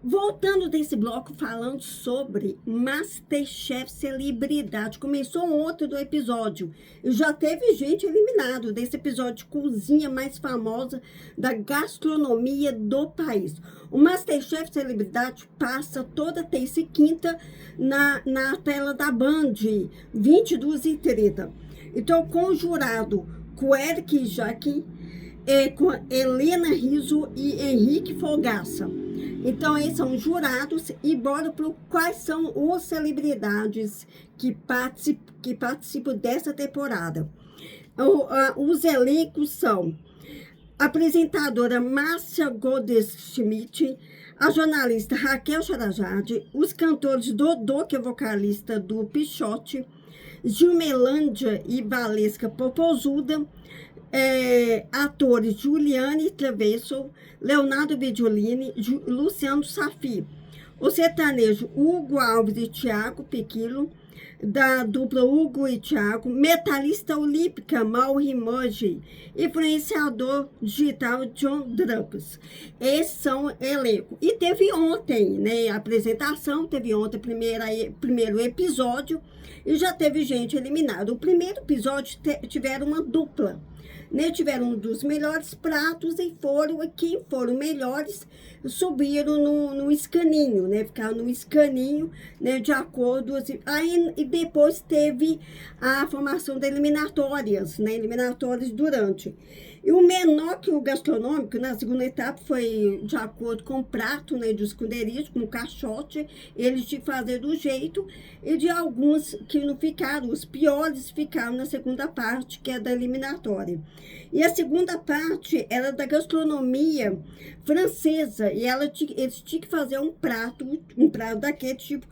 Voltando desse bloco falando sobre MasterChef Celebridade. Começou ontem do episódio. E já teve gente eliminado desse episódio de cozinha mais famosa da gastronomia do país. O MasterChef Celebridade passa toda terça e quinta na tela da Band, 22h30. Então, com o jurado, com Eric Jaque, com Helena Rizzo e Henrique Fogaça. Então, esses são os jurados e bora para quais são as celebridades que participam dessa temporada. Os elencos são a apresentadora Márcia Goldschmidt, a jornalista Raquel Charajade, os cantores Dodô, que é vocalista do Pichote, Gilmelândia e Valesca Popozuda, atores Juliane Travesso, Leonardo Bediolini, Luciano Safi. O sertanejo Hugo Alves e Thiago Pequilo, da dupla Hugo e Thiago, metalista olímpica Mauri Moji, influenciador digital John Drucks. Esses são elenco. E teve ontem, né, a apresentação, teve ontem primeiro episódio e já teve gente eliminada. O primeiro episódio tiveram uma dupla. Né, tiveram um dos melhores pratos e quem foram melhores subiram no escaninho, né, ficaram no escaninho, né, de acordo, assim, aí, e depois teve a formação de eliminatórias, né, eliminatórias durante. E o menor que o gastronômico, na segunda etapa, foi de acordo com o prato, né, de esconderijo, com o caixote, eles tinham que fazer do jeito, e de alguns que não ficaram, os piores ficaram na segunda parte, que é da eliminatória. E a segunda parte era da gastronomia francesa, e eles tinham que fazer um prato daquele tipo,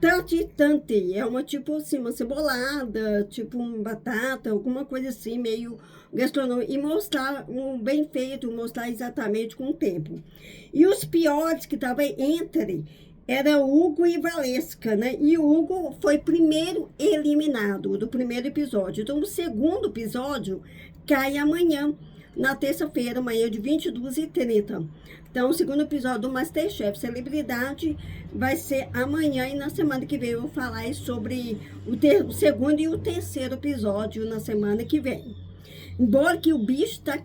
tartitante, é uma tipo assim, uma cebolada, tipo uma batata, alguma coisa assim, meio gastronômica, e mostrar um bem feito, mostrar exatamente com o tempo. E os piores que estavam entre era Hugo e Valesca, né? E o Hugo foi primeiro eliminado do primeiro episódio. Então, o segundo episódio cai amanhã, na terça-feira, amanhã de 22h30. Então, o segundo episódio do MasterChef Celebridade vai ser amanhã e na semana que vem eu vou falar sobre o segundo e o terceiro episódio na semana que vem. Embora que o bicho tá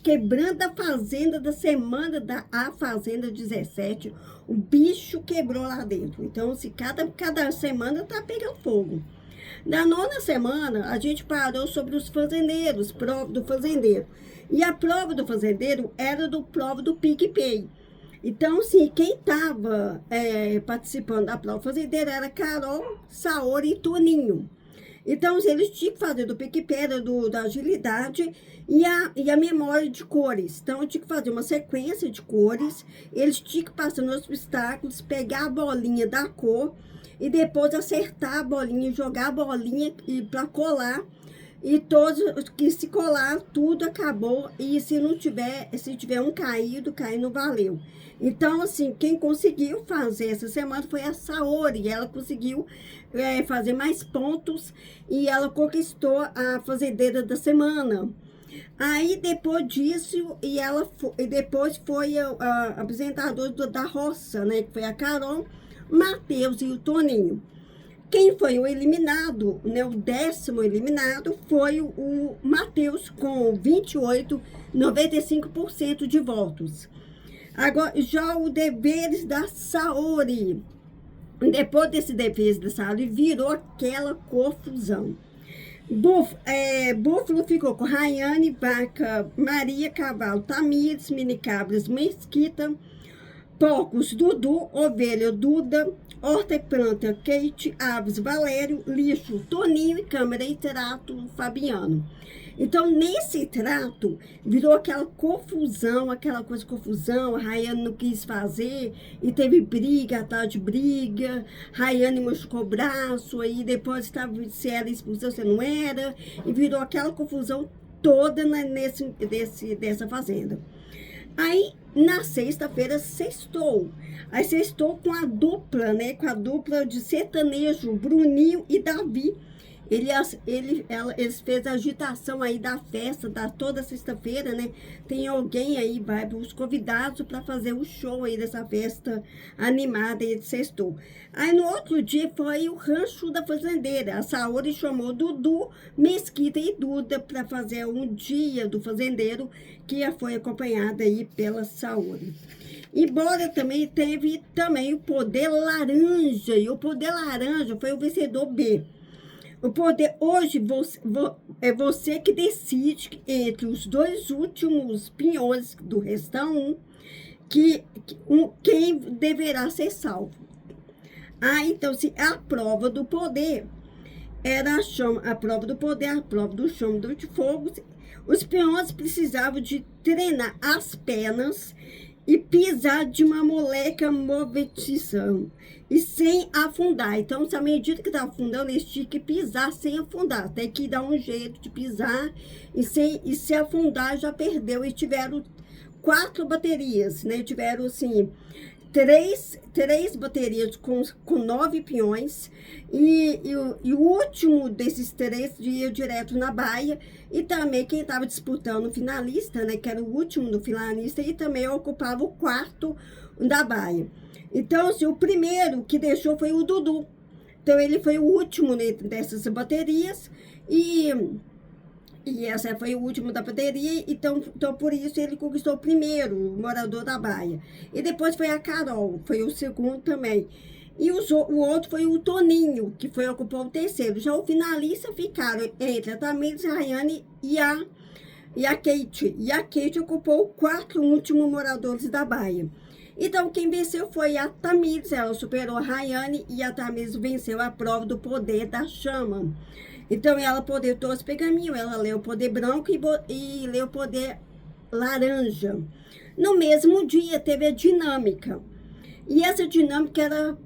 quebrando a fazenda da semana A Fazenda 17, o bicho quebrou lá dentro. Então, se cada semana tá pegando fogo. Na nona semana, a gente parou sobre os fazendeiros, prova do fazendeiro. E a prova do fazendeiro era prova do PicPay. Então, assim, quem estava participando da prova fazendeira era Carol, Saori e Toninho. Então, eles tinham que fazer do PicPay, da agilidade e a memória de cores. Então, eu tinha que fazer uma sequência de cores, eles tinham que passar nos obstáculos, pegar a bolinha da cor e depois acertar a bolinha, jogar a bolinha para colar. E todos que se colar, tudo acabou. E se tiver um caído não valeu. Então, assim, quem conseguiu fazer essa semana foi a Saori. Ela conseguiu fazer mais pontos e ela conquistou a fazendeira da semana. Aí, depois disso, depois foi a apresentadora da roça, né? Que foi a Carol, Matheus e o Toninho. Quem foi o eliminado, né, o 10º eliminado, foi o Matheus, com 28,95% de votos. Agora, já o Deveres da Saori. Depois desse Deveres da Saori, virou aquela confusão. Búfalo ficou com Rayane, Vaca, Maria Cavalo, Tamires, Mini Cabras, Mesquita, Porcos, Dudu, Ovelha, Duda, Horta e Planta, Kate, Aves, Valério, Lixo, Toninho e Câmara e Trato, Fabiano. Então, nesse trato, virou aquela confusão, a Rayane não quis fazer, e teve briga, atrás de briga, Rayane machucou o braço, aí depois se era expulsão, se não era, e virou aquela confusão toda dessa fazenda. Aí, na sexta-feira, sextou. Aí sextou com a dupla, né? Com a dupla de sertanejo, Bruninho e Davi. Eles fez a agitação aí da festa, da toda sexta-feira, né? Tem alguém aí, vai os convidados para fazer o show aí dessa festa animada aí de sextou. Aí no outro dia foi o rancho da fazendeira. A Saori chamou Dudu, Mesquita e Duda para fazer um dia do fazendeiro, que foi acompanhada aí pela Saori. Embora também teve também o poder laranja, e o poder laranja foi o vencedor B. O poder, hoje, é você que decide entre os dois últimos pinhões do restão 1, quem deverá ser salvo. Então, se a prova do poder era a prova do poder, a prova do chão de fogo, os peões precisavam de treinar as pernas e pisar de uma moleca movedição e sem afundar. Então, se à medida que tá afundando, eles tinham que pisar sem afundar. Tem que dar um jeito de pisar e se afundar já perdeu. E tiveram 4 baterias, né? Tiveram, assim, três baterias com 9 peões e o último desses 3 ia direto na baia, e também quem estava disputando o finalista, né, que era o último do finalista, e também ocupava o 4º da baia. Então, assim, o primeiro que deixou foi o Dudu. Então, ele foi o último, né, dessas baterias e essa foi o último da bateria, então por isso ele conquistou o primeiro, o morador da baia. E depois foi a Carol, foi o segundo também. E o outro foi o Toninho, que foi ocupar o terceiro. Já o finalista ficaram entre a Tamires, a Rayane e a Kate. E a Kate ocupou os 4 últimos moradores da baia. Então, quem venceu foi a Tamires, ela superou a Rayane, e a Tamires venceu a prova do poder da chama. Então, ela poder todos os pergaminhos, ela leu o poder branco e leu o poder laranja. No mesmo dia, teve a dinâmica. E essa dinâmica era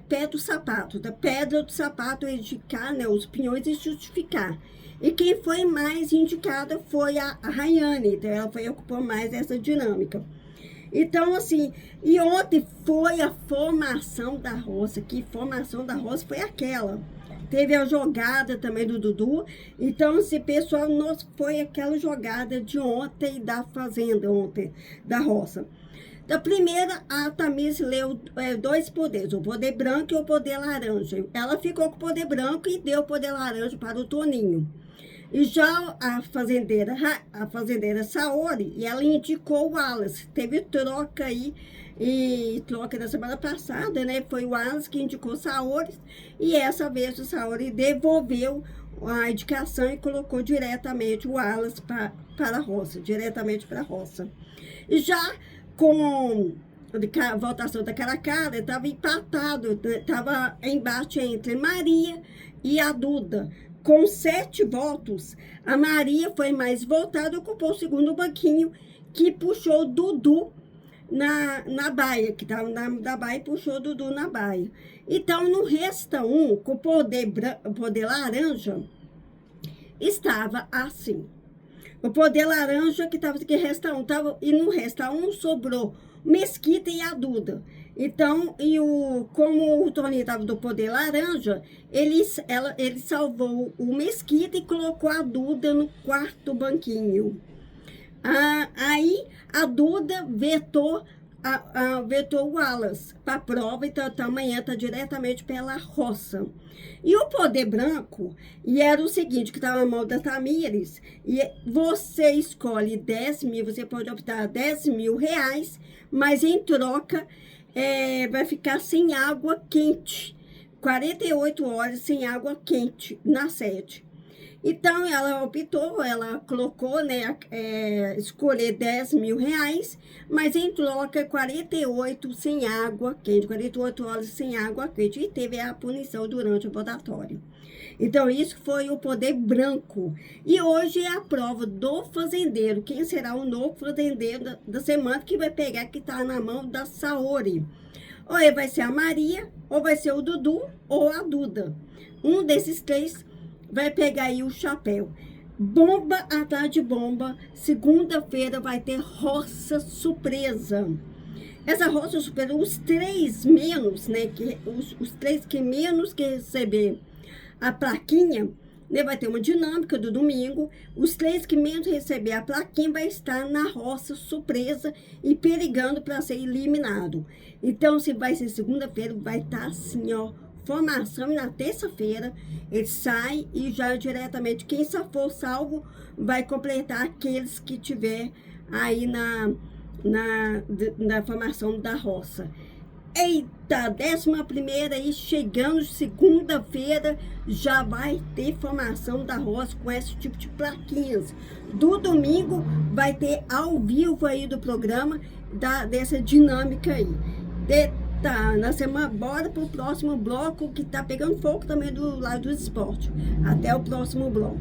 pé do sapato, da pedra do sapato, indicar, né, os pinhões e justificar. E quem foi mais indicada foi a Rayane, então ela ocupou mais essa dinâmica. Então, assim, e ontem foi a formação da roça. Que formação da roça foi aquela? Teve a jogada também do Dudu. Então, esse pessoal, foi aquela jogada de ontem da fazenda, ontem, da roça. Da primeira, a Tamires leu 2 poderes, o poder branco e o poder laranja. Ela ficou com o poder branco e deu o poder laranja para o Toninho. E já a fazendeira Saori, e ela indicou o Wallace. Teve troca aí, e troca da semana passada, né? Foi o Wallace que indicou Saori, e essa vez o Saori devolveu a indicação e colocou diretamente o Wallace para a roça, diretamente para a roça. E já com a votação da cara a cara, estava empatado, estava embate entre Maria e a Duda. Com 7 votos, a Maria foi mais votada, ocupou o segundo banquinho, que puxou o Dudu na baia, que estava na baia, e puxou o Dudu na baia. Então, no resta 1, com o poder laranja, estava assim. O poder laranja que estava aqui, resta 1, e no resta 1 sobrou Mesquita e a Duda. Então, como o Toninho estava do poder laranja, ele salvou o Mesquita e colocou a Duda no 4º banquinho. Aí a Duda vetou o Wallace para a prova, então amanhã está diretamente pela roça. E o poder branco, e era o seguinte, que estava na mão da Tamires, e você escolhe 10 mil, você pode optar 10 mil reais, mas em troca vai ficar sem água quente, 48 horas sem água quente na sede. Então, ela optou, ela colocou, né, escolher 10 mil reais, mas em troca 48 sem água quente, 48 horas sem água quente, e teve a punição durante o votatório. Então, isso foi o poder branco. E hoje é a prova do fazendeiro. Quem será o novo fazendeiro da semana, que vai pegar, que está na mão da Saori. Ou vai ser a Maria, ou vai ser o Dudu, ou a Duda. Um desses 3 vai pegar aí o chapéu. Bomba atrás de bomba. Segunda-feira vai ter roça surpresa. Essa roça surpresa, os 3 menos, né? Os 3 que menos que receber a plaquinha, né, vai ter uma dinâmica do domingo. Os 3 que menos receber a plaquinha vai estar na roça surpresa e perigando para ser eliminado. Então, se vai ser segunda-feira, vai estar assim, ó, formação. E na terça-feira, ele sai e já diretamente, quem só for salvo, vai completar aqueles que tiver aí na formação da roça. Eita, 11ª aí, chegando segunda-feira, já vai ter formação da roça com esse tipo de plaquinhas. Do domingo, vai ter ao vivo aí do programa, dessa dinâmica aí. Tá, na semana, bora pro próximo bloco, que tá pegando fogo também do lado do esporte. Até o próximo bloco.